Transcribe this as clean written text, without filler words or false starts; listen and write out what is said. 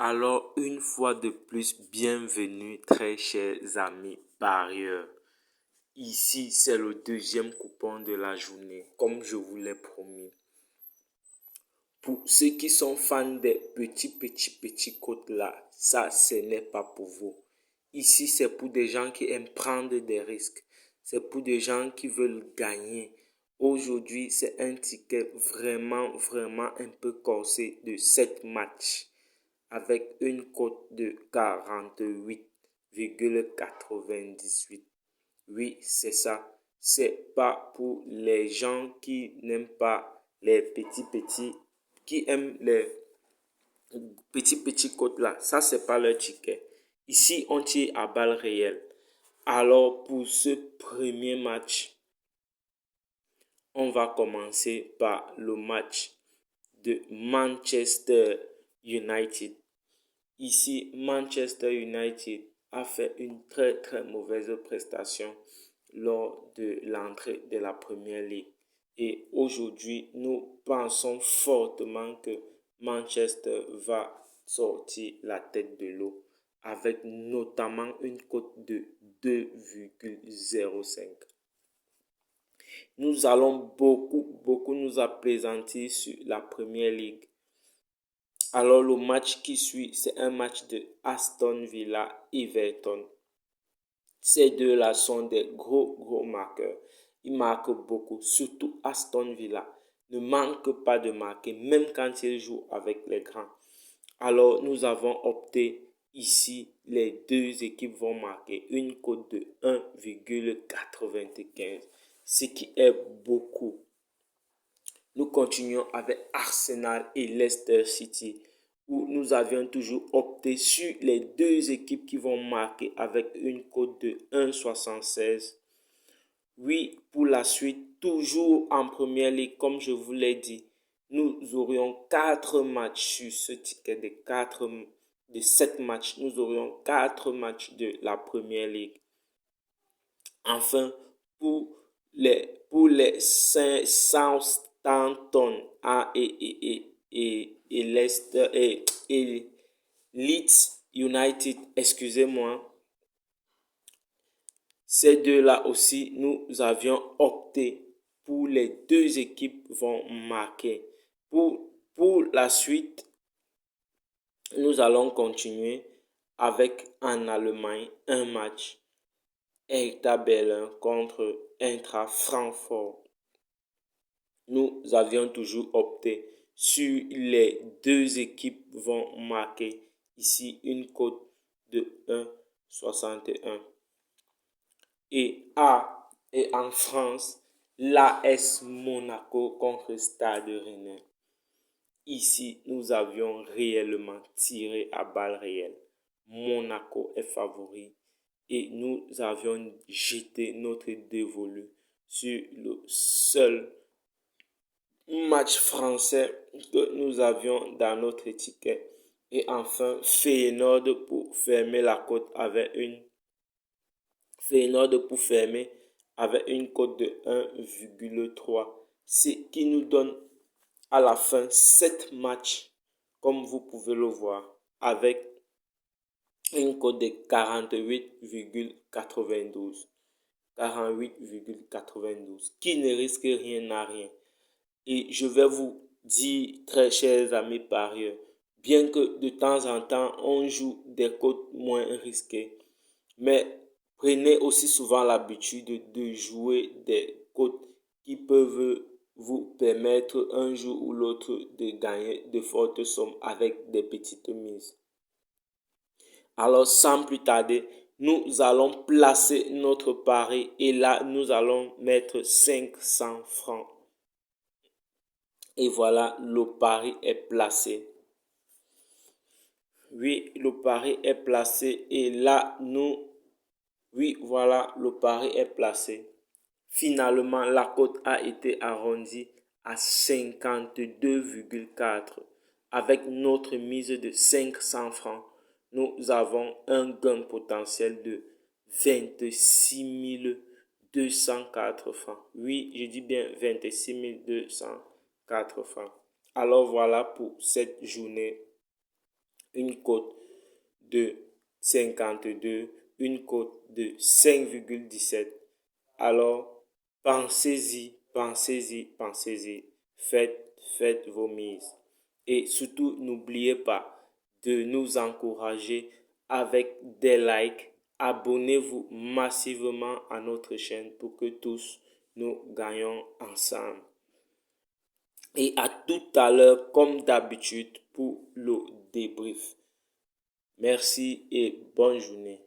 Alors, une fois de plus, bienvenue, très chers amis parieurs. Ici, c'est le deuxième coupon de la journée, comme je vous l'ai promis. Pour ceux qui sont fans des petits cotes là, ça, ce n'est pas pour vous. Ici, c'est pour des gens qui aiment prendre des risques. C'est pour des gens qui veulent gagner. Aujourd'hui, c'est un ticket vraiment un peu corsé de 7 matchs avec une cote de 48,98. Oui, c'est ça. C'est pas pour les gens qui n'aiment pas les petits, qui aiment les petits cotes là. Ça, c'est pas leur ticket. Ici, on tire à balles réelles. Alors, pour ce premier match, on va commencer par le match de Manchester United. Ici, Manchester United a fait une très mauvaise prestation lors de l'entrée de la Premier League. Et aujourd'hui, nous pensons fortement que Manchester va sortir la tête de l'eau avec notamment une cote de 2,05. Nous allons beaucoup nous appesantir sur la Premier League. Alors le match qui suit, c'est un match de Aston Villa Everton. Ces deux-là sont des gros marqueurs. Ils marquent beaucoup, surtout Aston Villa ne manque pas de marquer, même quand ils jouent avec les grands. Alors nous avons opté ici, les deux équipes vont marquer une cote de 1,95, ce qui est beaucoup. Nous continuons avec Arsenal et Leicester City, où nous avions toujours opté sur les deux équipes qui vont marquer avec une cote de 1,76. Oui, pour la suite, toujours en Première Ligue, comme je vous l'ai dit, nous aurions 4 matchs sur ce ticket de 7 matchs. Nous aurions 4 matchs de la Première Ligue. Enfin, pour les Southampton et Leicester et Leeds United, excusez-moi, ces deux-là aussi, nous avions opté pour les deux équipes vont marquer. Pour la suite, nous allons continuer avec en Allemagne un match Hertha Berlin contre Eintracht Francfort. Nous avions toujours opté sur les deux équipes vont marquer. Ici, une cote de 1,61. Et en France, l'AS Monaco contre Stade Rennais. Ici, nous avions réellement tiré à balles réelles. Monaco est favori et nous avions jeté notre dévolu sur le seul match français que nous avions dans notre ticket. Et enfin, Feyenoord pour fermer la cote avec une cote de 1,3, ce qui nous donne à la fin 7 matchs, comme vous pouvez le voir, avec une cote de 48,92. 48,92, qui ne risque rien à rien. Et je vais vous dire, très chers amis parieurs, bien que de temps en temps, on joue des cotes moins risquées, mais prenez aussi souvent l'habitude de jouer des cotes qui peuvent vous permettre un jour ou l'autre de gagner de fortes sommes avec des petites mises. Alors, sans plus tarder, nous allons placer notre pari et là, nous allons mettre 500 francs. Et voilà, le pari est placé. Oui, le pari est placé et là, oui, voilà, le pari est placé. Finalement, la cote a été arrondie à 52,4. Avec notre mise de 500 francs, nous avons un gain potentiel de 26 204 francs. Oui, je dis bien 26 204 francs. Alors voilà pour cette journée une cote de 52, une cote de 5,17. Alors, pensez-y, pensez-y, pensez-y. Faites vos mises. Et surtout, n'oubliez pas de nous encourager avec des likes. Abonnez-vous massivement à notre chaîne pour que tous nous gagnons ensemble. Et à tout à l'heure, comme d'habitude, pour le débrief. Merci et bonne journée.